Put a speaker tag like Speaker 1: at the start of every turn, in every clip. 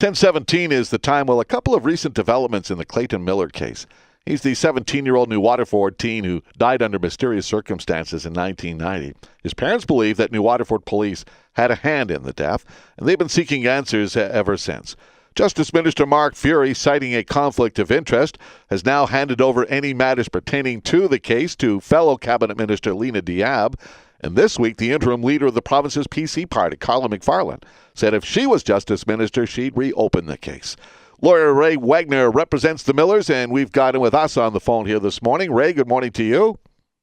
Speaker 1: 10:17 is the time. Well, a couple of recent developments in the Clayton Miller case. He's the 17-year-old New Waterford teen who died under mysterious circumstances in 1990. His parents believe that New Waterford police had a hand in the death, and they've been seeking answers ever since. Justice Minister Mark Fury, citing a conflict of interest, has now handed over any matters pertaining to the case to fellow Cabinet Minister Lena Diab. And this week, the interim leader of the province's PC party, Carla McFarlane, said if she was Justice Minister, she'd reopen the case. Lawyer Ray Wagner represents the Millers, and we've got him with us on the phone here this morning. Ray, good morning to you.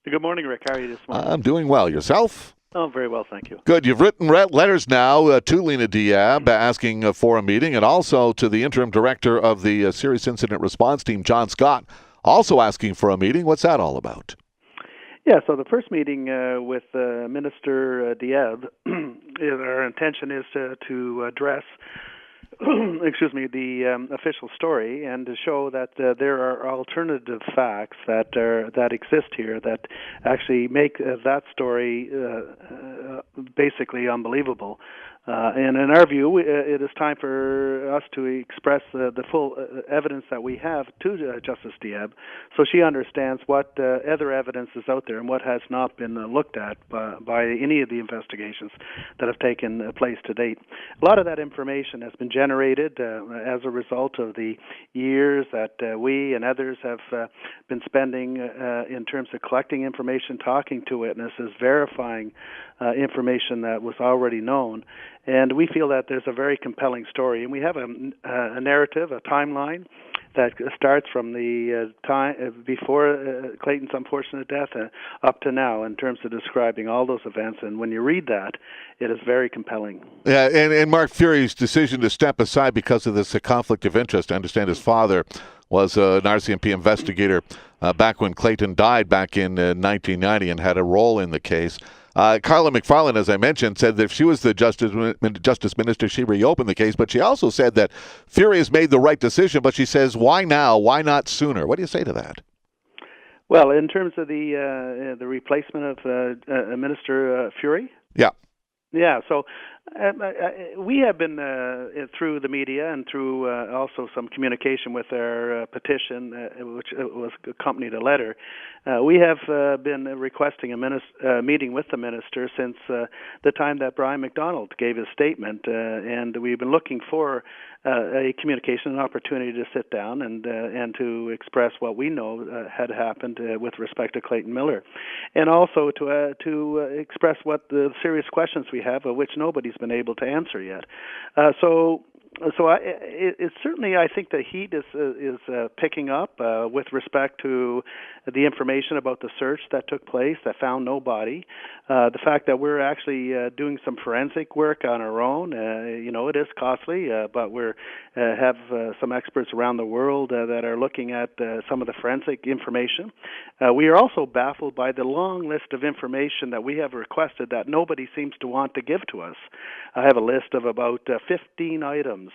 Speaker 2: Good morning, Rick. How are you this morning?
Speaker 1: I'm doing well. Yourself?
Speaker 2: Oh, very well, thank you.
Speaker 1: Good. You've written letters now to Lena Diab asking for a meeting, and also to the interim director of the Serious Incident Response Team, John Scott, also asking for a meeting. What's that all about?
Speaker 2: Yeah, so the first meeting with Minister Diab, our intention is to address the official story and to show that there are alternative facts that exist here that actually make that story basically unbelievable. And in our view, it is time for us to express the full evidence that we have to Justice Diab, so she understands what other evidence is out there and what has not been looked at by any of the investigations that have taken place to date. A lot of that information has been generated as a result of the years that we and others have been spending in terms of collecting information, talking to witnesses, verifying information that was already known. And we feel that there's a very compelling story. And we have a narrative, a timeline that starts from the time before Clayton's unfortunate death up to now in terms of describing all those events. And when you read that, it is very compelling.
Speaker 1: Yeah, and Mark Fury's decision to step aside because of this conflict of interest. I understand his father was an RCMP investigator back when Clayton died back in 1990 and had a role in the case. Carla McFarlane, as I mentioned, said that if she was the Justice Minister, she reopened the case. But she also said that Fury has made the right decision, but she says, why now? Why not sooner? What do you say to that?
Speaker 2: Well, in terms of the replacement of Minister Fury?
Speaker 1: Yeah.
Speaker 2: Yeah, so we have been, through the media and through also some communication with our petition, which was accompanied a letter, we have been requesting a meeting with the minister since the time that Brian MacDonald gave his statement, and we've been looking for a communication, an opportunity to sit down and to express what we know had happened with respect to Clayton Miller, and also to express what the serious questions we have, of which nobody's been able to answer yet. It's certainly, I think the heat is picking up with respect to the information about the search that took place that found no body. The fact that we're actually doing some forensic work on our own, it is costly, but we have some experts around the world that are looking at some of the forensic information. We are also baffled by the long list of information that we have requested that nobody seems to want to give to us. I have a list of about 15 items,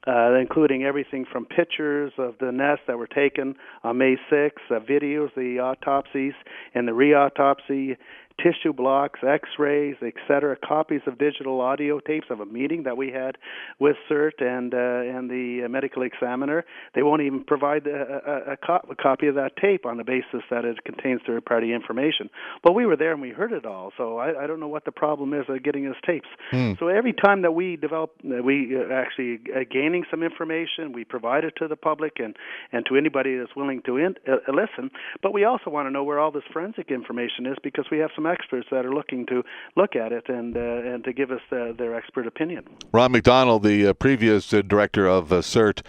Speaker 2: including everything from pictures of the nests that were taken on May 6th, videos, the autopsies and the re-autopsy, tissue blocks, x-rays, etc., copies of digital audio tapes of a meeting that we had with CERT and the medical examiner. They won't even provide a copy of that tape on the basis that it contains third-party information. But we were there and we heard it all, so I don't know what the problem is of getting us tapes. So every time that we develop, we actually gaining some information, we provide it to the public and to anybody that's willing to listen. But we also want to know where all this forensic information is, because we have some experts that are looking to look at it and to give us their expert opinion. Ron
Speaker 1: MacDonald, the previous director of CERT,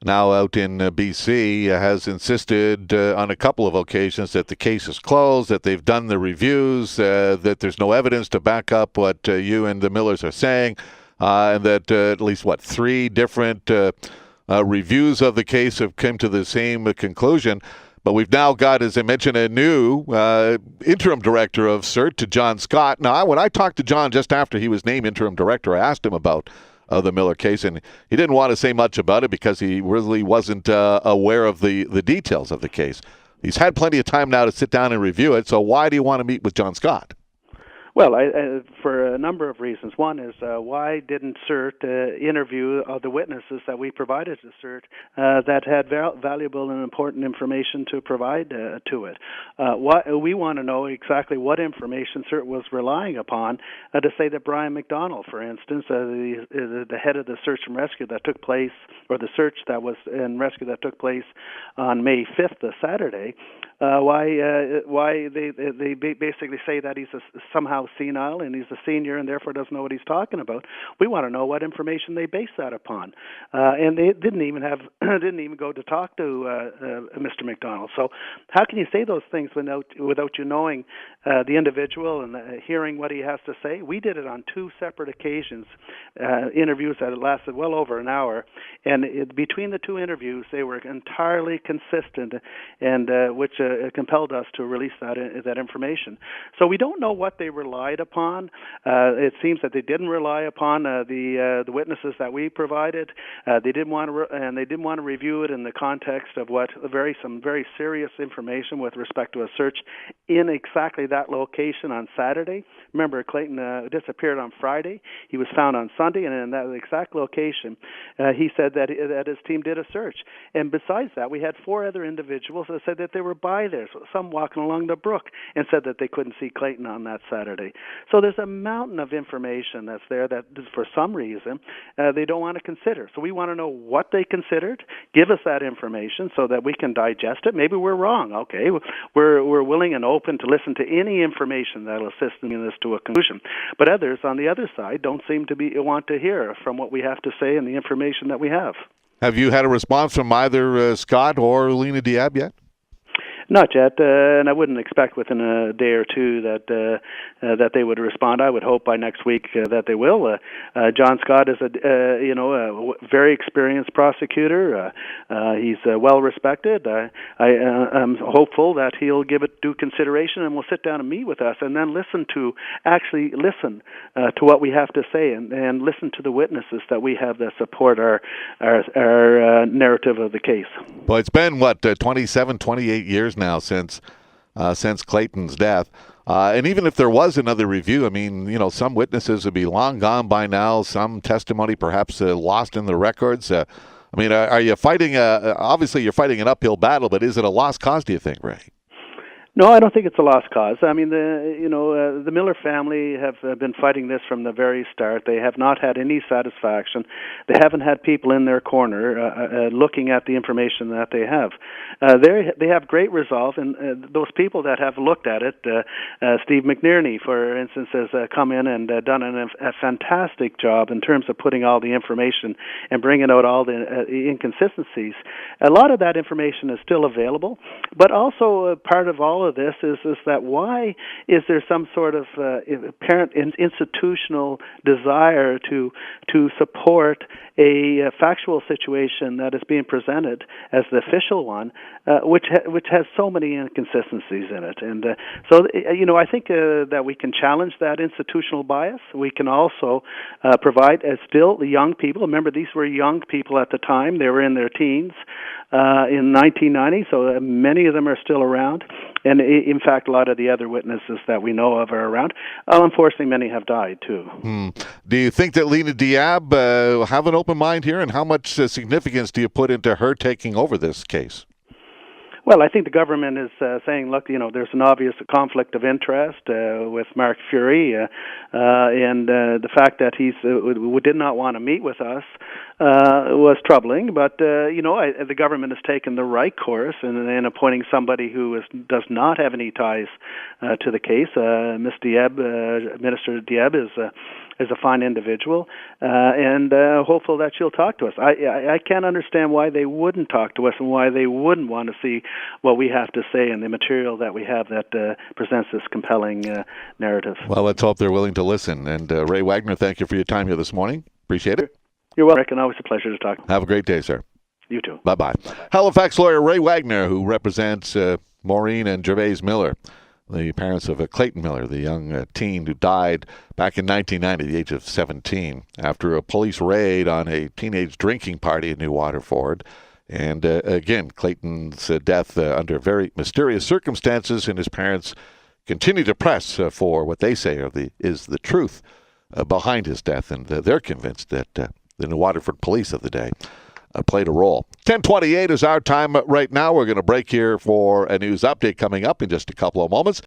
Speaker 1: now out in BC, has insisted on a couple of occasions that the case is closed, that they've done the reviews, that there's no evidence to back up what you and the Millers are saying, and that at least, 3 different reviews of the case have come to the same conclusion. But we've now got, as I mentioned, a new interim director of CERT, to John Scott. Now, when I talked to John just after he was named interim director, I asked him about the Miller case, and he didn't want to say much about it because he really wasn't aware of the details of the case. He's had plenty of time now to sit down and review it, so why do you want to meet with John Scott?
Speaker 2: Well, for a number of reasons. One is why didn't CERT interview the witnesses that we provided to CERT that had valuable and important information to provide to it? We want to know exactly what information CERT was relying upon to say that Brian McDonald, for instance, the head of the search and rescue that took place, or the search that was and rescue that took place on May 5th, the Saturday, why they basically say that he's somehow senile and he's a senior and therefore doesn't know what he's talking about. We want to know what information they base that upon, and they didn't even go to talk to Mr. McDonald. So how can you say those things without you knowing the individual and hearing what he has to say? We did it on two separate occasions, interviews that lasted well over an hour, and between the two interviews they were entirely consistent, and which compelled us to release that information. So we don't know what they relied upon. It seems that they didn't rely upon the witnesses that we provided. They didn't want to review it in the context of some very serious information with respect to a search in exactly that location on Saturday. Remember, Clayton disappeared on Friday. He was found on Sunday, and in that exact location, he said that his team did a search. And besides that, we had 4 other individuals that said that they were by there, so some walking along the brook, and said that they couldn't see Clayton on that Saturday. So there's a mountain of information that's there that, for some reason, they don't want to consider. So we want to know what they considered. Give us that information so that we can digest it. Maybe we're wrong. Okay, we're willing and open to listen to any information that will assist in this to a conclusion. But others on the other side don't seem to want to hear from what we have to say and the information that we have.
Speaker 1: Have you had a response from either Scott or Lena Diab yet?
Speaker 2: Not yet, and I wouldn't expect within a day or two that they would respond. I would hope by next week that they will. John Scott is a very experienced prosecutor. He's well respected. I'm hopeful that he'll give it due consideration and will sit down and meet with us, and then listen to what we have to say, and listen to the witnesses that we have that support our narrative of the case.
Speaker 1: Well, it's been 27, 28 years now since Clayton's death. And even if there was another review, I mean, some witnesses would be long gone by now, some testimony perhaps lost in the records. Are you fighting obviously you're fighting an uphill battle, but is it a lost cause, do you think, Ray?
Speaker 2: No, I don't think it's a lost cause. I mean, the Miller family have been fighting this from the very start. They have not had any satisfaction. They haven't had people in their corner looking at the information that they have. They have great resolve, and those people that have looked at it, Steve McNerney, for instance, has come in and done a fantastic job in terms of putting all the information and bringing out all the inconsistencies. A lot of that information is still available, but also part of all of this is that why is there some sort of apparent institutional desire to support a factual situation that is being presented as the official one, which has so many inconsistencies in it, and so I think that we can challenge that institutional bias. We can also provide still the young people. Remember, these were young people at the time; they were in their teens in 1990, so many of them are still around. And in fact, a lot of the other witnesses that we know of are around. Unfortunately, many have died too.
Speaker 1: Do you think that Lena Diab have an open mind here, and how much significance do you put into her taking over this case?
Speaker 2: Well, I think the government is saying, look, there's an obvious conflict of interest with Mark Fury, and the fact that he did not want to meet with us was troubling. But the government has taken the right course in appointing somebody who does not have any ties to the case. Ms. Diab, Minister Diab, is a fine individual, and hopeful that she'll talk to us. I can't understand why they wouldn't talk to us and why they wouldn't want to see what we have to say and the material that we have that presents this compelling narrative.
Speaker 1: Well, let's hope they're willing to listen. And Ray Wagner, thank you for your time here this morning. Appreciate it.
Speaker 2: You're welcome, Rick, and always a pleasure to talk.
Speaker 1: Have a great day, sir.
Speaker 2: You too.
Speaker 1: Bye-bye. Halifax lawyer Ray Wagner, who represents Maureen and Gervais Miller, the parents of Clayton Miller, the young teen who died back in 1990 at the age of 17 after a police raid on a teenage drinking party in New Waterford. And again, Clayton's death under very mysterious circumstances, and his parents continue to press for what they say is the truth behind his death, and they're convinced that the New Waterford police of the day played a role. 10:28 is our time right now. We're going to break here for a news update coming up in just a couple of moments.